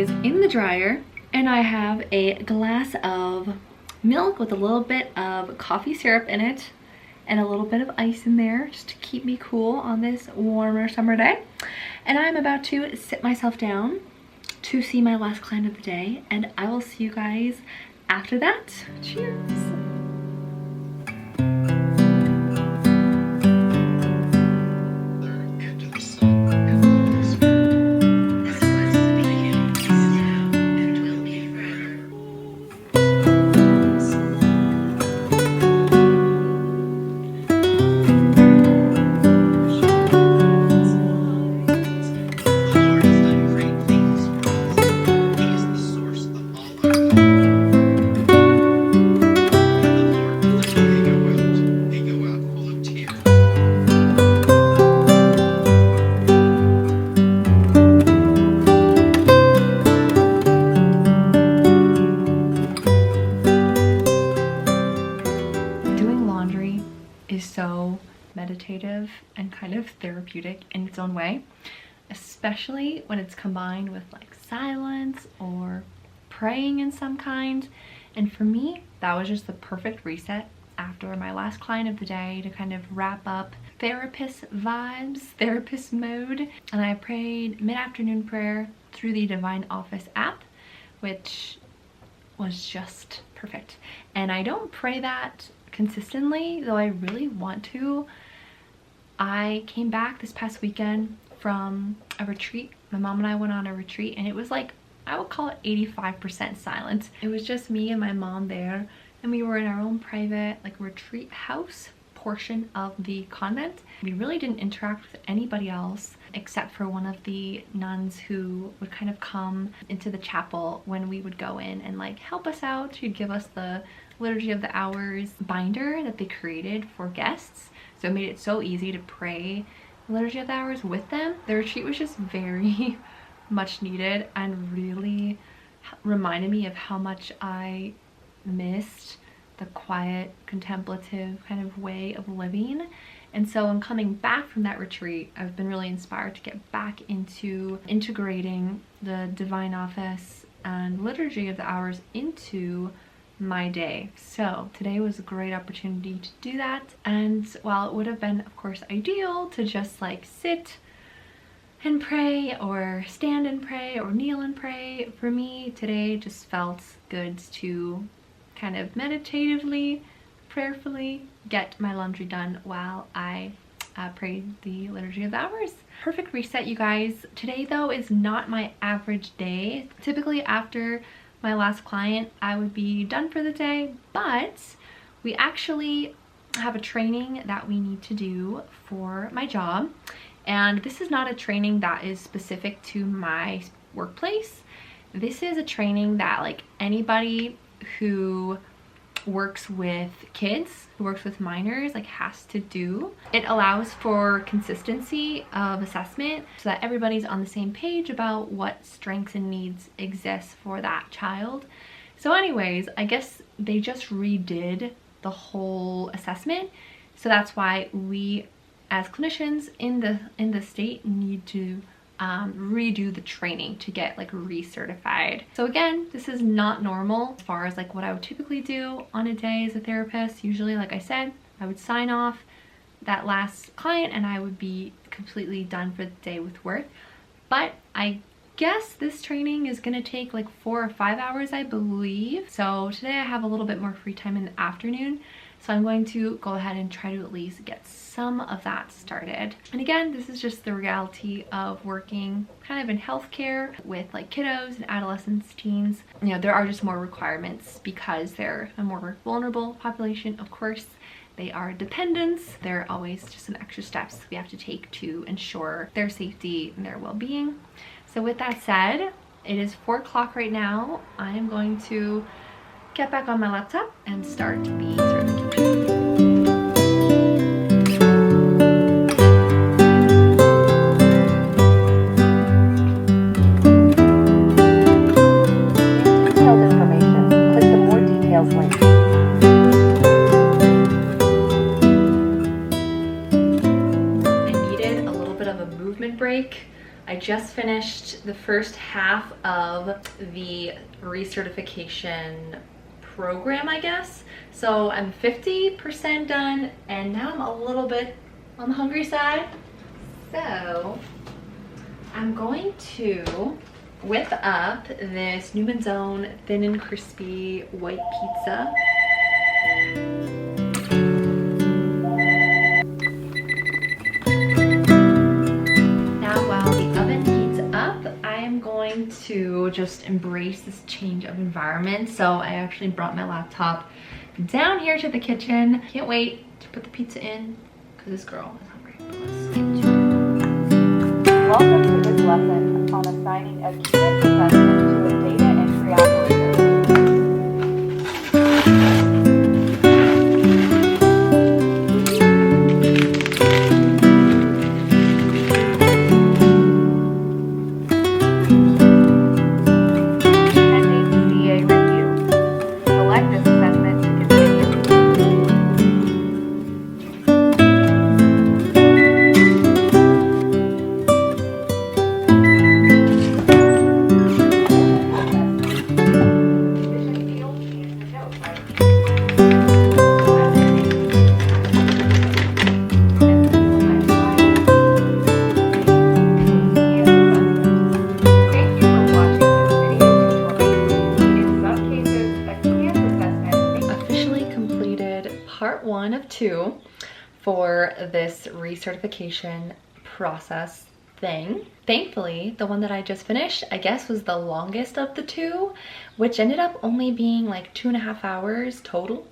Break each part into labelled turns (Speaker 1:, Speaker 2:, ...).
Speaker 1: is in the dryer, and I have a glass of milk with a little bit of coffee syrup in it and a little bit of ice in there just to keep me cool on this warmer summer day. And I'm about to sit myself down to see my last client of the day, and I will see you guys after that. Cheers. So meditative and kind of therapeutic in its own way, especially when it's combined with like silence or praying in some kind. And for me, that was just the perfect reset after my last client of the day to kind of wrap up therapist vibes, therapist mode. And I prayed mid-afternoon prayer through the Divine Office app, which was just perfect. And I don't pray that consistently, though I really want to. I came back this past weekend from a retreat. My mom and I went on a retreat, and it was like, I would call it 85% silent. It was just me and my mom there, and we were in our own private like retreat house portion of the convent. We really didn't interact with anybody else except for one of the nuns who would kind of come into the chapel when we would go in and like help us out. She'd give us the Liturgy of the Hours binder that they created for guests, so it made it so easy to pray Liturgy of the Hours with them. The retreat was just very much needed and really reminded me of how much I missed the quiet, contemplative kind of way of living. And so in coming back from that retreat, I've been really inspired to get back into integrating the Divine Office and Liturgy of the Hours into my day. So today was a great opportunity to do that. And while it would have been, of course, ideal to just like sit and pray or stand and pray or kneel and pray, for me today just felt good to kind of meditatively, prayerfully get my laundry done while I prayed the Liturgy of the Hours. Perfect reset, you guys. Today though is not my average day. Typically after my last client, I would be done for the day, but we actually have a training that we need to do for my job. And this is not a training that is specific to my workplace. This is a training that like anybody who works with kids, who works with minors, like has to do. It allows for consistency of assessment so that everybody's on the same page about what strengths and needs exist for that child. So anyways, I guess they just redid the whole assessment. So that's why we as clinicians in the state need to redo the training to get like recertified. So again, this is not normal as far as like what I would typically do on a day as a therapist. Usually, like I said, I would sign off that last client and I would be completely done for the day with work. But I guess this training is gonna take like 4 or 5 hours, I believe. So today I have a little bit more free time in the afternoon. So I'm going to go ahead and try to at least get some of that started. And again, this is just the reality of working kind of in healthcare with like kiddos and adolescents, teens. You know, there are just more requirements because they're a more vulnerable population. Of course, they are dependents. There are always just some extra steps we have to take to ensure their safety and their well-being. So with that said, it is 4 o'clock right now. I am going to get back on my laptop and start the certification. Detailed information, click the More Details link. I needed a little bit of a movement break I just finished the first half of the recertification program, I guess. So I'm 50% done, and now I'm a little bit on the hungry side. So I'm going to whip up this Newman's Own thin and crispy white pizza. Now while the oven heats up, I am going to just embrace this change of environment. So I actually brought my laptop down here to the kitchen. Can't wait to put the pizza in because this girl is hungry. Let's get to it. Welcome to this lesson on assigning a keyword assessment to a data entry operator. Part 1 of 2 for this recertification process thing. Thankfully, the one that I just finished, I guess, was the longest of the 2, which ended up only being like 2.5 hours total.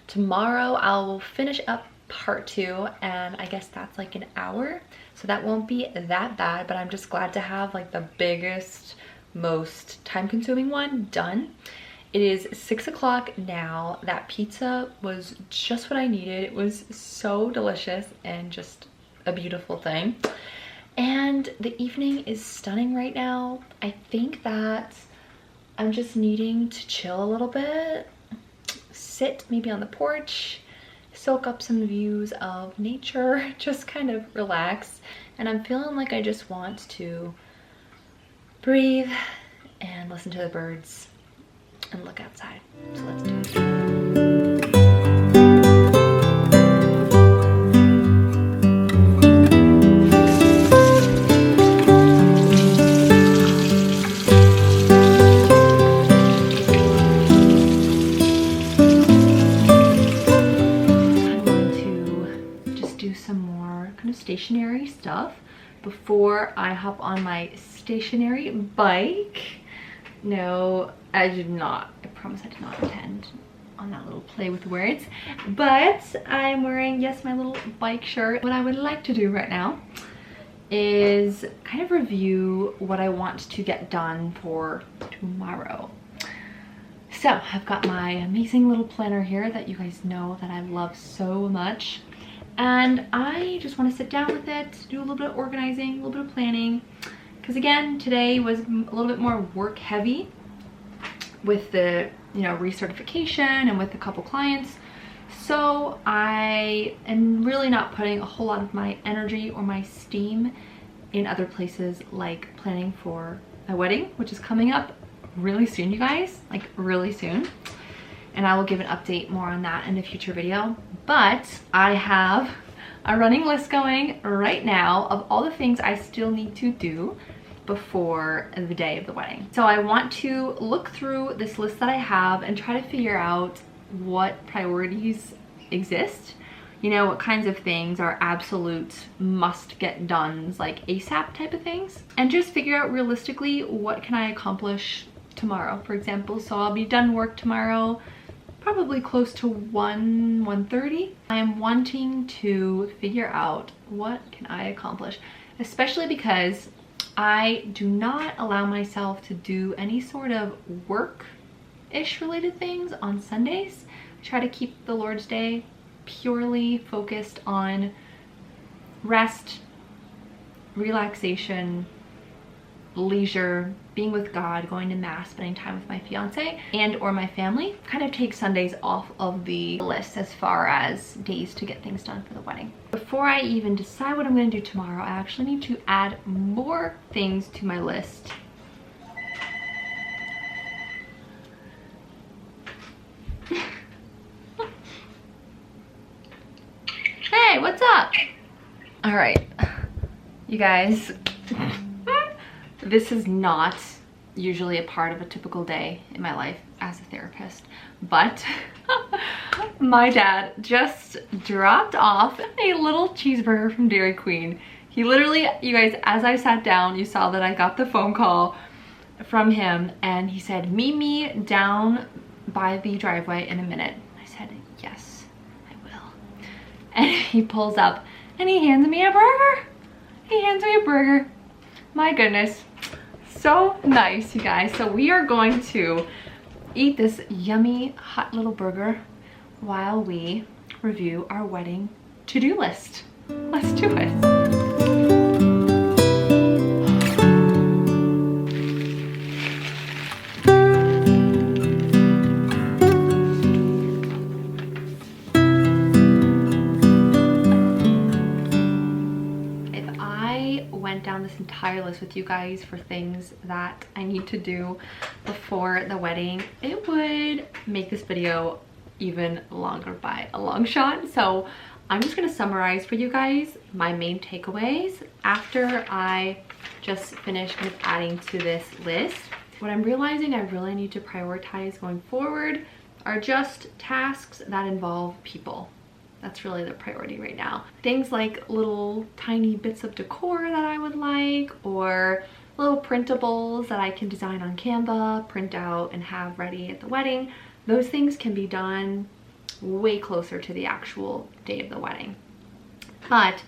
Speaker 1: Tomorrow I'll finish up part 2, and I guess that's like an hour, so that won't be that bad, but I'm just glad to have like the biggest, most time-consuming one done. It is 6 o'clock now. That pizza was just what I needed. It was so delicious and just a beautiful thing. And the evening is stunning right now. I think that I'm just needing to chill a little bit, sit maybe on the porch, soak up some views of nature, just kind of relax. And I'm feeling like I just want to breathe and listen to the birds and look outside. So let's do it. I'm going to just do some more kind of stationary stuff before I hop on my stationary bike. No, I did not. I promise I did not intend on that little play with words. But I'm wearing, yes, my little bike shirt. What I would like to do right now is kind of review what I want to get done for tomorrow. So I've got my amazing little planner here that you guys know that I love so much. And I just want to sit down with it, do a little bit of organizing, a little bit of planning. Because again, today was a little bit more work heavy with the, recertification and with a couple clients. So I am really not putting a whole lot of my energy or my steam in other places, like planning for my wedding, which is coming up really soon, you guys, like really soon. And I will give an update more on that in a future video. But I have a running list going right now of all the things I still need to do before the day of the wedding. So I want to look through this list that I have and try to figure out what priorities exist. What kinds of things are absolute must get done's, like ASAP type of things, and just figure out realistically what can I accomplish tomorrow, for example. So I'll be done work tomorrow probably close to 1:30. I am wanting to figure out what can I accomplish, especially because I do not allow myself to do any sort of work-ish related things on Sundays. I try to keep the Lord's Day purely focused on rest, relaxation, leisure, being with God, going to mass, spending time with my fiance and or my family, kind of take Sundays off of the list as far as days to get things done for the wedding. Before I even decide what I'm going to do tomorrow, I actually need to add more things to my list. Hey, what's up? All right, you guys, this is not usually a part of a typical day in my life as a therapist, but my dad just dropped off a little cheeseburger from Dairy Queen. He literally, you guys, as I sat down, you saw that I got the phone call from him and he said, meet me down by the driveway in a minute. I said, yes, I will. And he pulls up and he hands me a burger. He hands me a burger. My goodness, so nice, you guys. So we are going to eat this yummy hot little burger while we review our wedding to-do list. Let's do it. Down this entire list with you guys for things that I need to do before the wedding, it would make this video even longer by a long shot. So I'm just going to summarize for you guys my main takeaways after I just finished kind of adding to this list. What I'm realizing I really need to prioritize going forward are just tasks that involve people. That's really the priority right now. Things like little tiny bits of decor that I would like, or little printables that I can design on Canva, print out and have ready at the wedding. Those things can be done way closer to the actual day of the wedding. But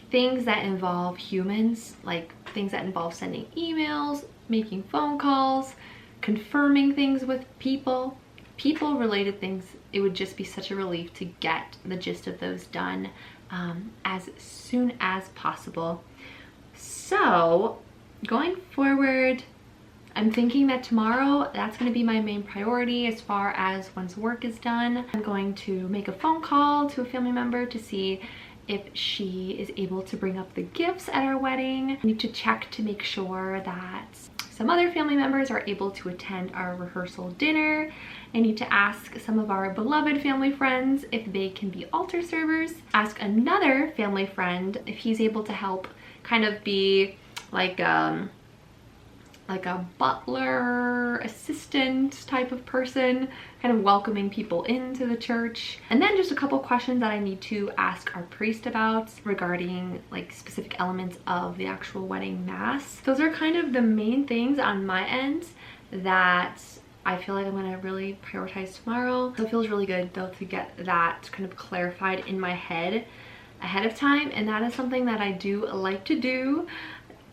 Speaker 1: things that involve humans, like things that involve sending emails, making phone calls, confirming things with people related things, it would just be such a relief to get the gist of those done as soon as possible. So going forward, I'm thinking that tomorrow, that's going to be my main priority as far as once work is done. I'm going to make a phone call to a family member to see if she is able to bring up the gifts at our wedding. I need to check to make sure that some other family members are able to attend our rehearsal dinner. I need to ask some of our beloved family friends if they can be altar servers. Ask another family friend if he's able to help kind of be like a butler, assistant type of person, kind of welcoming people into the church. And then just a couple questions that I need to ask our priest about regarding like specific elements of the actual wedding mass. Those are kind of the main things on my end that I feel like I'm gonna really prioritize tomorrow. So it feels really good though to get that kind of clarified in my head ahead of time. And that is something that I do like to do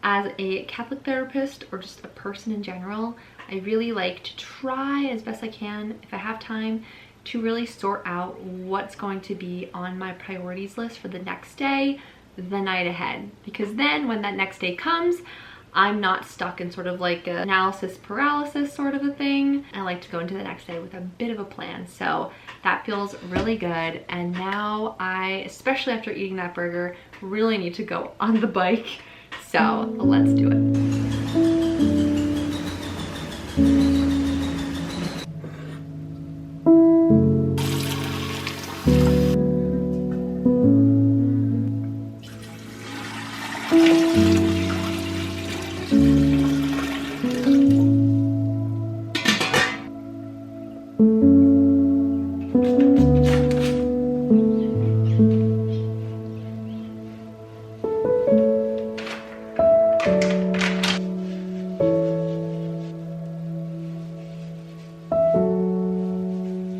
Speaker 1: as a Catholic therapist or just a person in general. I really like to try as best I can, if I have time, to really sort out what's going to be on my priorities list for the next day, the night ahead. Because then when that next day comes, I'm not stuck in sort of like an analysis paralysis sort of a thing. I like to go into the next day with a bit of a plan. So that feels really good. And now I, especially after eating that burger, really need to go on the bike. So let's do it.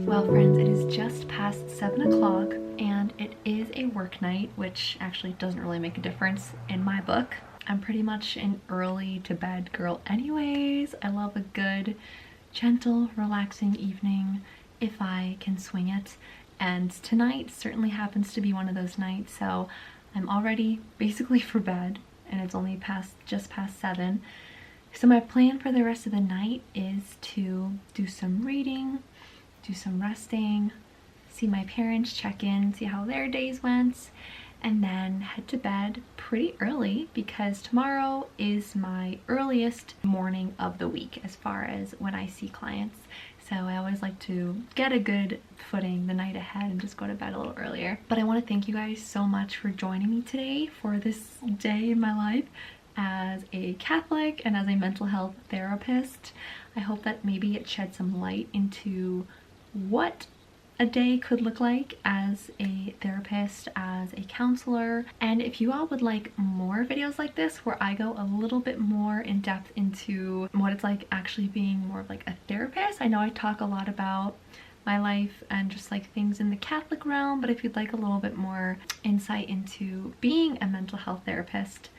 Speaker 1: Well friends, it is just past 7 o'clock and it is a work night, which actually doesn't really make a difference in my book. I'm pretty much an early to bed girl anyways. I love a good, gentle, relaxing evening if I can swing it. And tonight certainly happens to be one of those nights, so I'm already basically for bed and it's only just past 7. So my plan for the rest of the night is to do some reading, do some resting, see my parents, check in, see how their days went, and then head to bed pretty early because tomorrow is my earliest morning of the week as far as when I see clients. So I always like to get a good footing the night ahead and just go to bed a little earlier. But I want to thank you guys so much for joining me today for this day in my life as a Catholic and as a mental health therapist. I hope that maybe it shed some light into what a day could look like as a therapist, as a counselor. And if you all would like more videos like this where I go a little bit more in depth into what it's like actually being more of like a therapist, I know I talk a lot about my life and just like things in the Catholic realm, but if you'd like a little bit more insight into being a mental health therapist,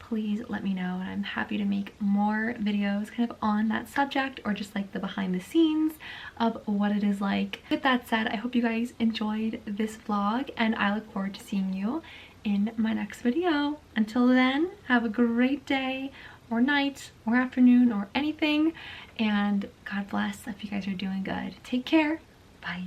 Speaker 1: please let me know, and I'm happy to make more videos kind of on that subject or just like the behind the scenes of what it is like. With that said, I hope you guys enjoyed this vlog and I look forward to seeing you in my next video. Until then, have a great day or night or afternoon or anything, and God bless if you guys are doing good. Take care. Bye.